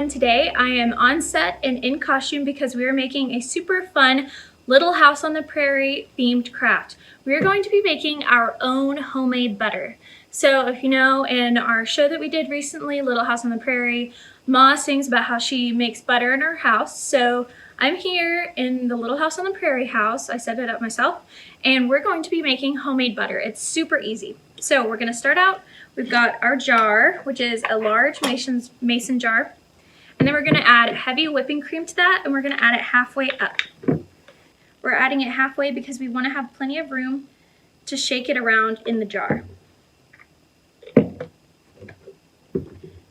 and today I am on set and in costume because we are making a super fun Little House on the Prairie themed craft. We are going to be making our own homemade butter. So if you know, in our show that we did recently, Little House on the Prairie, Ma sings about how she makes butter in her house. So I'm here in the Little House on the Prairie house. I set it up myself, and we're going to be making homemade butter. It's super easy. So we're going to start out. We've got our jar, which is a large mason jar. And then we're going to add heavy whipping cream to that, and we're going to add it halfway up. We're adding it halfway because we want to have plenty of room to shake it around in the jar. And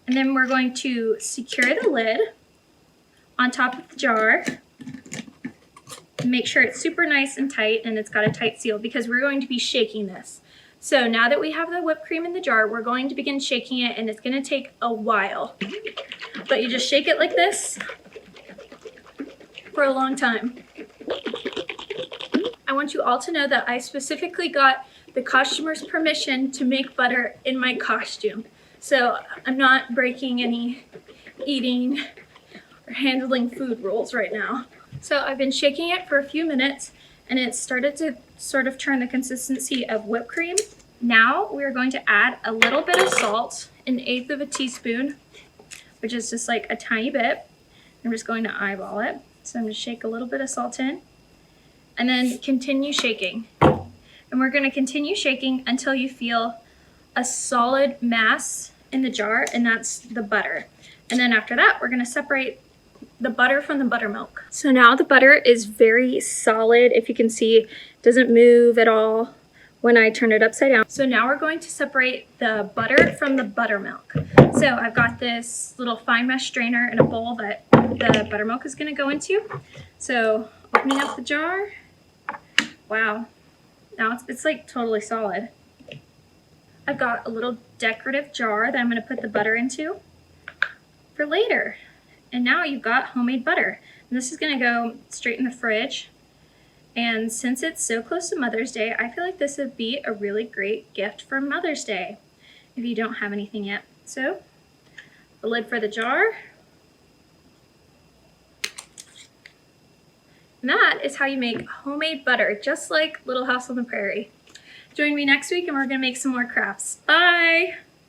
then we're going to secure the lid on top of the jar. Make sure it's super nice and tight and it's got a tight seal because we're going to be shaking this. So now that we have the whipped cream in the jar, we're going to begin shaking it, and it's going to take a while. But you just shake it like this for a long time. I want you all to know that I specifically got the costumer's permission to make butter in my costume. So I'm not breaking any eating or handling food rules right now. So I've been shaking it for a few minutes, and it started to sort of turn the consistency of whipped cream. Now we're going to add a little bit of salt, 1/8 of a teaspoon, which is just like a tiny bit. I'm just going to eyeball it. So I'm going to shake a little bit of salt in, and then continue shaking. And we're going to continue shaking until you feel a solid mass in the jar, and that's the butter. And then after that, we're going to separate the butter from the buttermilk. So now the butter is very solid. If you can see, it doesn't move at all when I turn it upside down. So now we're going to separate the butter from the buttermilk. So I've got this little fine mesh strainer in a bowl that the buttermilk is going to go into. So opening up the jar. Wow, now it's like totally solid. I've got a little decorative jar that I'm going to put the butter into for later. And now you've got homemade butter. And this is going to go straight in the fridge. And since it's so close to Mother's Day, I feel like this would be a really great gift for Mother's Day if you don't have anything yet. So, the lid for the jar. And that is how you make homemade butter, just like Little House on the Prairie. Join me next week and we're going to make some more crafts. Bye!